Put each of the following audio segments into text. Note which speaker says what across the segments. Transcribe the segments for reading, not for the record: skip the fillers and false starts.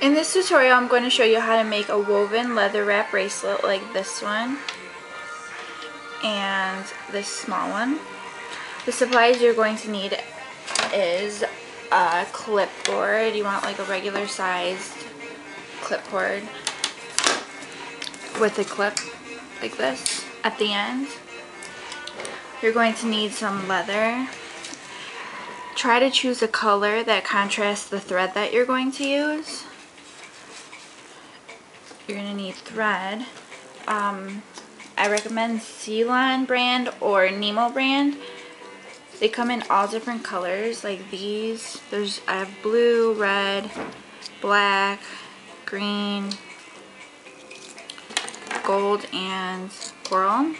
Speaker 1: In this tutorial, I'm going to show you how to make a woven leather wrap bracelet like this one and this small one. The supplies you're going to need is a clipboard. You want like a regular sized clipboard with a clip like this at the end. You're going to need some leather. Try to choose a color that contrasts the thread that you're going to use. You're going to need thread. I recommend C-lon brand or Nymo brand. They come in all different colors like these. I have blue, red, black, green, gold, and coral.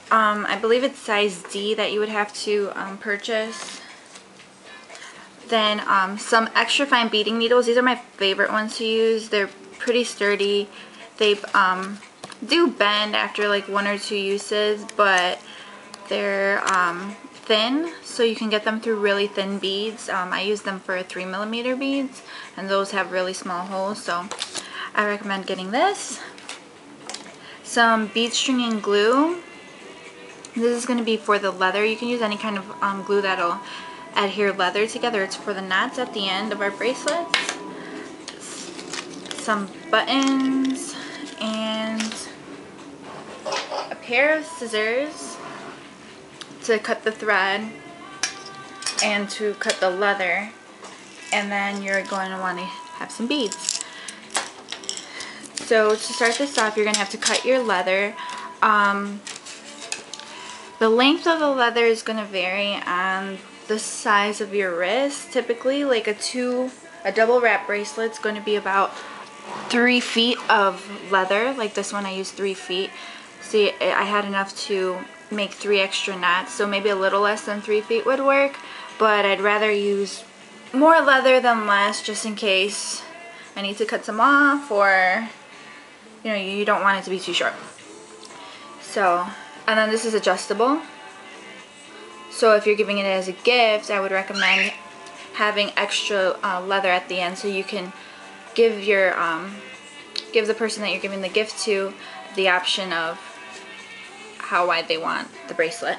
Speaker 1: I believe it's size D that you would have to purchase. Then some extra fine beading needles. These are my favorite ones to use. They're pretty sturdy. They do bend after like 1 or 2 uses, but they're thin, so you can get them through really thin beads. I use them for 3mm beads, and those have really small holes, so I recommend getting this. Some bead stringing glue. This is going to be for the leather. You can use any kind of glue that'll adhere leather together. It's for the knots at the end of our bracelets. Some buttons and a pair of scissors to cut the thread and to cut the leather, and then you're going to want to have some beads. So to start this off, you're going to have to cut your leather. The length of the leather is going to vary on the size of your wrist. Typically, like a double wrap bracelet is going to be about 3 feet of leather. Like this one, I used 3 feet. See, I had enough to make 3 extra knots, so maybe a little less than 3 feet would work, but I'd rather use more leather than less, just in case I need to cut some off, or you don't want it to be too short. So, and then this is adjustable, so if you're giving it as a gift, I would recommend having extra leather at the end, so you can give the person that you're giving the gift to the option of how wide they want the bracelet.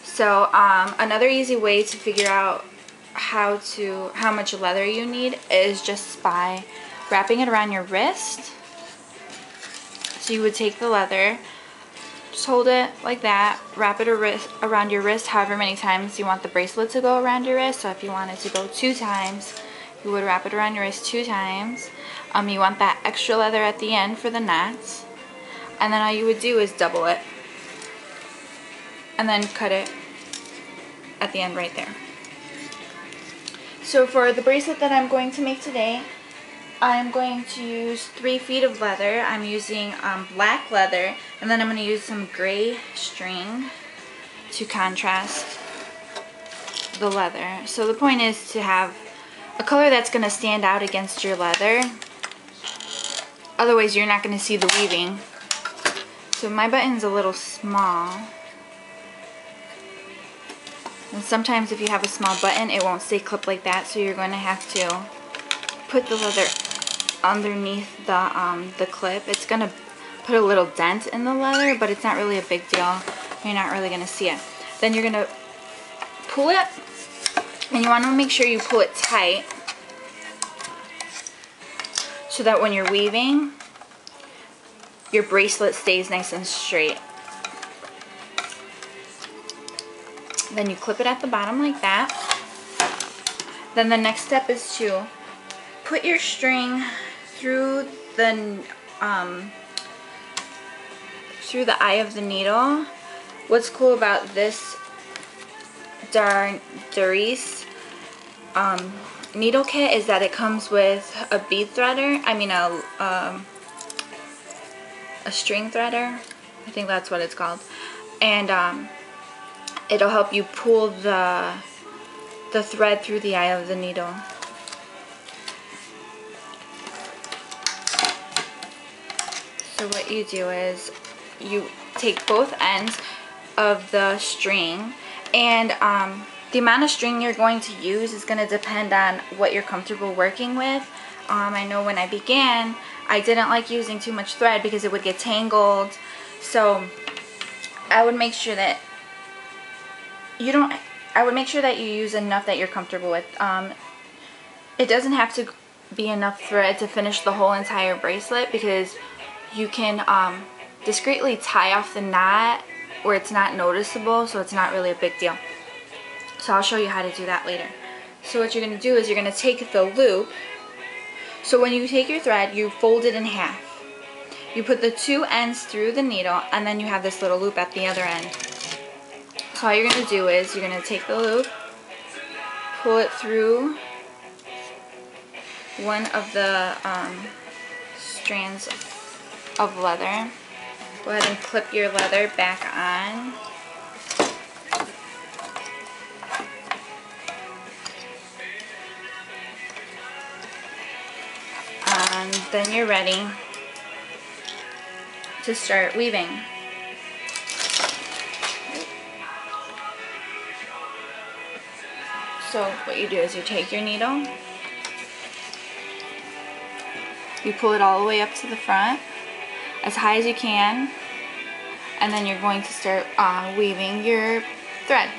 Speaker 1: So another easy way to figure out how much leather you need is just by wrapping it around your wrist. So you would take the leather, just hold it like that, wrap it around your wrist however many times you want the bracelet to go around your wrist. So if you want it to go 2 times, you would wrap it around your wrist 2 times. You want that extra leather at the end for the knots. And then all you would do is double it. And then cut it at the end right there. So for the bracelet that I'm going to make today, I'm going to use 3 feet of leather. I'm using black leather, and then I'm going to use some gray string to contrast the leather. So the point is to have a color that's going to stand out against your leather. Otherwise, you're not going to see the weaving. So my button's a little small. And sometimes if you have a small button, it won't stay clipped like that, so you're going to have to put the leather underneath the clip. It's going to put a little dent in the leather, but it's not really a big deal. You're not really going to see it. Then you're going to pull it, and you want to make sure you pull it tight so that when you're weaving, your bracelet stays nice and straight. Then you clip it at the bottom like that. Then the next step is to put your string through the eye of the needle. What's cool about this Darice needle kit is that it comes with a bead threader. I mean a string threader. I think that's what it's called. And it'll help you pull the thread through the eye of the needle. So what you do is you take both ends of the string, and The amount of string you're going to use is going to depend on what you're comfortable working with. I know when I began, I didn't like using too much thread because it would get tangled. So I would make sure that you use enough that you're comfortable with. It doesn't have to be enough thread to finish the whole entire bracelet, because you can discreetly tie off the knot where it's not noticeable, so it's not really a big deal. So I'll show you how to do that later. So what you're going to do is you're going to take the loop. So when you take your thread, you fold it in half. You put the two ends through the needle, and then you have this little loop at the other end. So all you're going to do is you're going to take the loop, pull it through one of the strands of leather. Go ahead and clip your leather back on. And then you're ready to start weaving. So what you do is you take your needle, you pull it all the way up to the front, as high as you can, and then you're going to start weaving your thread.